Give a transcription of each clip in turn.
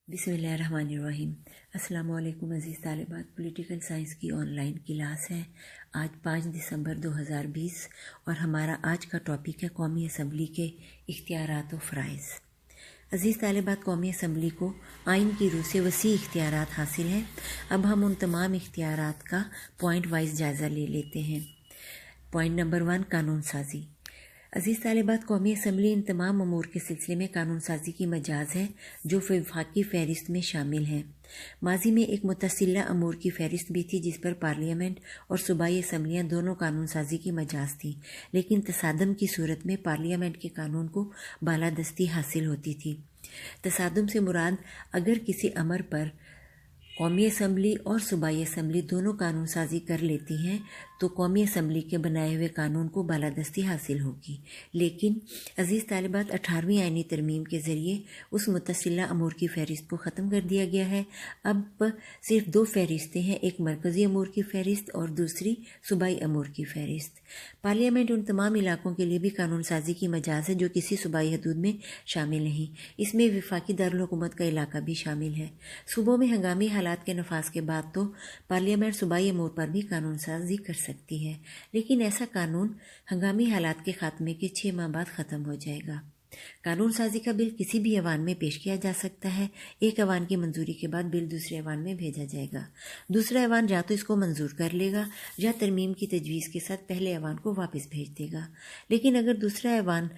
بسم اللہ الرحمن الرحیم۔ السلام علیکم عزیز طالبات، پولیٹیکل سائنس کی آن لائن کلاس ہے۔ آج 5 دسمبر 2020 اور ہمارا آج کا ٹاپک ہے قومی اسمبلی کے اختیارات و فرائض۔ عزیز طالبات، قومی اسمبلی کو آئین کی روح سے وسیع اختیارات حاصل ہیں۔ اب ہم ان تمام اختیارات کا پوائنٹ وائز جائزہ لے لیتے ہیں۔ پوائنٹ نمبر 1، قانون سازی۔ عزیز طالبات، قومی اسمبلی ان تمام امور کے سلسلے میں قانون سازی کی مجاز ہے جو وفاقی فہرست میں شامل ہیں۔ ماضی میں ایک متصلہ امور کی فہرست بھی تھی جس پر پارلیمنٹ اور صوبائی اسمبلیاں دونوں قانون سازی کی مجاز تھیں، لیکن تصادم کی صورت میں پارلیمنٹ کے قانون کو بالادستی حاصل ہوتی تھی۔ تصادم سے مراد اگر کسی امر پر قومی اسمبلی اور صوبائی اسمبلی دونوں قانون سازی کر لیتی ہیں تو قومی اسمبلی کے بنائے ہوئے قانون کو بالادستی حاصل ہوگی۔ لیکن عزیز طالبات، 18ویں آئینی ترمیم کے ذریعے اس متصلہ امور کی فہرست کو ختم کر دیا گیا ہے۔ اب صرف 2 فہرستیں ہیں، ایک مرکزی امور کی فہرست اور دوسری صوبائی امور کی فہرست۔ پارلیمنٹ ان تمام علاقوں کے لیے بھی قانون سازی کی مجاز ہے جو کسی صوبائی حدود میں شامل نہیں۔ اس میں وفاقی دارالحکومت کا علاقہ بھی شامل ہے۔ صوبوں میں ہنگامی حالات کے نفاذ کے بعد تو پارلیمنٹ صوبائی امور پر بھی قانون سازی کر سکتی ہے، لیکن ایسا قانون ہنگامی حالات کے خاتمے کے 6 ماہ بعد ختم ہو جائے گا۔ قانون سازی کا بل کسی بھی ایوان میں پیش کیا جا سکتا ہے۔ ایک ایوان کی منظوری کے بعد بل دوسرے ایوان میں بھیجا جائے گا۔ دوسرا ایوان یا تو اس کو منظور کر لے گا یا ترمیم کی تجویز کے ساتھ پہلے ایوان کو واپس بھیج دے گا۔ لیکن اگر دوسرا ایوان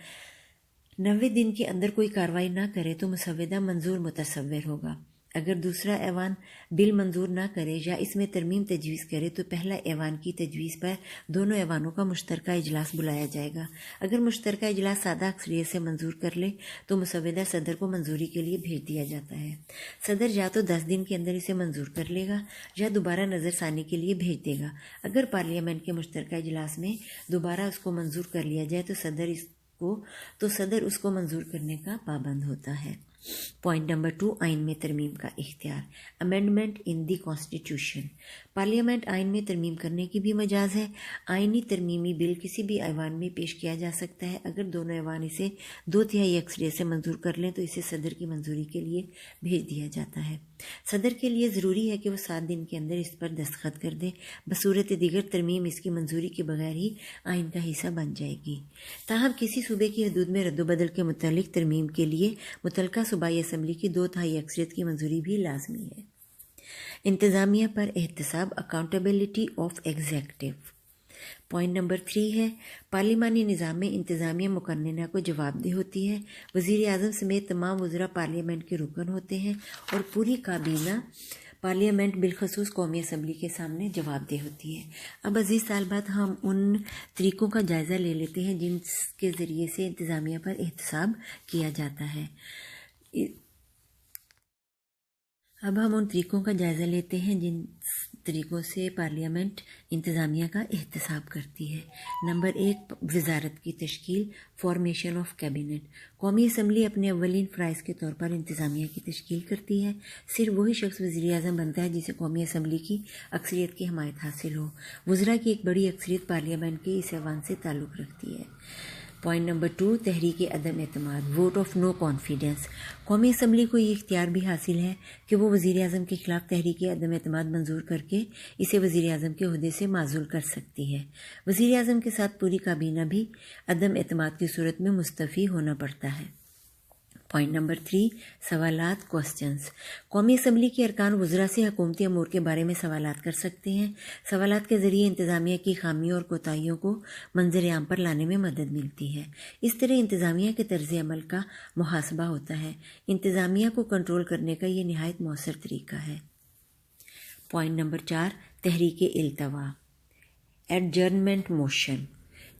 90 دن کے اندر کوئی کارروائی نہ کرے تو مسودہ منظور متصور ہوگا۔ اگر دوسرا ایوان بل منظور نہ کرے یا اس میں ترمیم تجویز کرے تو پہلا ایوان کی تجویز پر دونوں ایوانوں کا مشترکہ اجلاس بلایا جائے گا۔ اگر مشترکہ اجلاس سادہ اکثریت سے منظور کر لے تو مسودہ صدر کو منظوری کے لیے بھیج دیا جاتا ہے۔ صدر یا تو 10 دن کے اندر اسے منظور کر لے گا یا دوبارہ نظر ثانی کے لیے بھیج دے گا۔ اگر پارلیمنٹ کے مشترکہ اجلاس میں دوبارہ اس کو منظور کر لیا جائے تو صدر اس کو منظور کرنے کا پابند ہوتا ہے۔ پوائنٹ نمبر 2، آئین میں ترمیم کا اختیار۔ Amendment in the constitution. Parliament آئین میں ترمیم کرنے کی بھی مجاز ہے۔ آئینی ترمیمی بل کسی بھی ایوان میں پیش کیا جا سکتا ہے۔ اگر دونوں ایوان اسے 2/3 اکثریت سے منظور کر لیں تو اسے صدر کی منظوری کے لیے بھیج دیا جاتا ہے۔ صدر کے لیے ضروری ہے کہ وہ 7 دن کے اندر اس پر دستخط کر دے، بصورت دیگر ترمیم اس کی منظوری کے بغیر ہی آئین کا حصہ بن جائے گی۔ تاہم کسی صوبے کی حدود میں رد و بدل کے متعلق ترمیم کے لیے متعلقہ صوبائی اسمبلی کی 2/3 اکثریت کی منظوری بھی لازمی ہے۔ انتظامیہ پر احتساب، accountability of executive. Point number 3 ہے، پارلیمانی نظام میں انتظامیہ مقننہ کو جواب دہ ہوتی ہے۔ وزیر اعظم سمیت تمام وزراء پارلیمنٹ کے رکن ہوتے ہیں اور پوری کابینہ پارلیمنٹ بالخصوص قومی اسمبلی کے سامنے جواب دہ ہوتی ہے۔ اب عزیز طالبات، ہم ان طریقوں کا جائزہ لے لیتے ہیں جن کے ذریعے سے انتظامیہ پر احتساب کیا جاتا ہے۔ اب ہم ان طریقوں کا جائزہ لیتے ہیں جن طریقوں سے پارلیمنٹ انتظامیہ کا احتساب کرتی ہے۔ نمبر 1، وزارت کی تشکیل، فارمیشن آف کیبنٹ۔ قومی اسمبلی اپنے اولین فرائض کے طور پر انتظامیہ کی تشکیل کرتی ہے۔ صرف وہی شخص وزیر اعظم بنتا ہے جسے قومی اسمبلی کی اکثریت کی حمایت حاصل ہو۔ وزراء کی ایک بڑی اکثریت پارلیمنٹ کے اس ایوان سے تعلق رکھتی ہے۔ پوائنٹ نمبر 2، تحریک عدم اعتماد، ووٹ آف نو کانفیڈنس۔ قومی اسمبلی کو یہ اختیار بھی حاصل ہے کہ وہ وزیر اعظم کے خلاف تحریک عدم اعتماد منظور کر کے اسے وزیر اعظم کے عہدے سے معزول کر سکتی ہے۔ وزیر اعظم کے ساتھ پوری کابینہ بھی عدم اعتماد کی صورت میں مستعفی ہونا پڑتا ہے۔ پوائنٹ نمبر 3، سوالات، کوسچنز۔ قومی اسمبلی کے ارکان وزراء سے حکومتی امور کے بارے میں سوالات کر سکتے ہیں۔ سوالات کے ذریعے انتظامیہ کی خامیوں اور کوتاہیوں کو منظر عام پر لانے میں مدد ملتی ہے۔ اس طرح انتظامیہ کے طرز عمل کا محاسبہ ہوتا ہے۔ انتظامیہ کو کنٹرول کرنے کا یہ نہایت مؤثر طریقہ ہے۔ پوائنٹ نمبر 4، تحریک التوا، ایڈجرنمنٹ موشن۔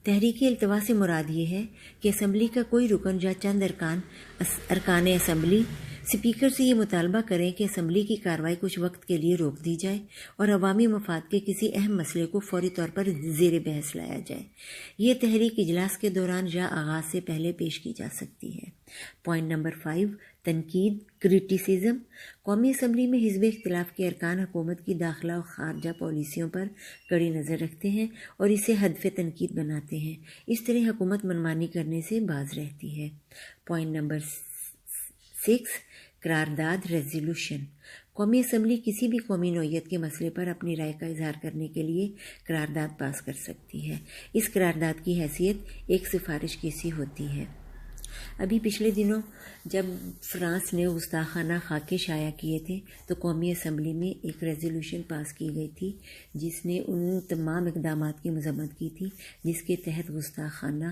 تحریک التوا سے مراد یہ ہے کہ اسمبلی کا کوئی رکن یا چند ارکان اسمبلی اسپیکر سے یہ مطالبہ کریں کہ اسمبلی کی کارروائی کچھ وقت کے لیے روک دی جائے اور عوامی مفاد کے کسی اہم مسئلے کو فوری طور پر زیر بحث لایا جائے۔ یہ تحریک اجلاس کے دوران یا آغاز سے پہلے پیش کی جا سکتی ہے۔ پوائنٹ نمبر 5، تنقید، کرٹیسزم۔ قومی اسمبلی میں حزب اختلاف کے ارکان حکومت کی داخلہ و خارجہ پالیسیوں پر کڑی نظر رکھتے ہیں اور اسے ہدف تنقید بناتے ہیں۔ اس طرح حکومت منمانی کرنے سے باز رہتی ہے۔ پوائنٹ نمبر 6، قرارداد ریزولوشن۔ قومی اسمبلی کسی بھی قومی نوعیت کے مسئلے پر اپنی رائے کا اظہار کرنے کے لیے قرارداد پاس کر سکتی ہے۔ اس قرارداد کی حیثیت ایک سفارش کی سی ہوتی ہے۔ ابھی پچھلے دنوں جب فرانس نے گستاخانہ خاکے شائع کیے تھے تو قومی اسمبلی میں ایک ریزولوشن پاس کی گئی تھی جس نے ان تمام اقدامات کی مذمت کی تھی جس کے تحت گستاخانہ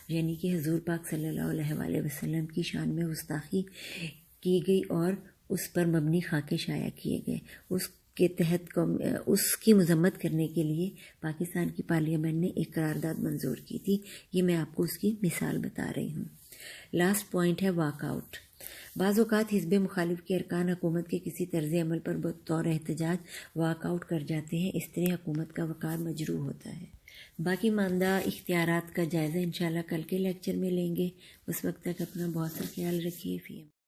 یعنی کہ حضور پاک صلی اللہ علیہ وآلہ وسلم کی شان میں گستاخی کی گئی اور اس پر مبنی خاکے شائع کیے گئے۔ اس کے تحت اس کی مذمت کرنے کے لیے پاکستان کی پارلیمنٹ نے ایک قرارداد منظور کی تھی۔ یہ میں آپ کو اس کی مثال بتا رہی ہوں۔ لاسٹ پوائنٹ ہے واک آؤٹ۔ بعض اوقات حزب مخالف کے ارکان حکومت کے کسی طرز عمل پر بطور احتجاج واک آؤٹ کر جاتے ہیں، اس طرح حکومت کا وقار مجروح ہوتا ہے۔ باقی ماندہ اختیارات کا جائزہ انشاءاللہ کل کے لیکچر میں لیں گے۔ اس وقت تک اپنا بہت سا خیال رکھیے۔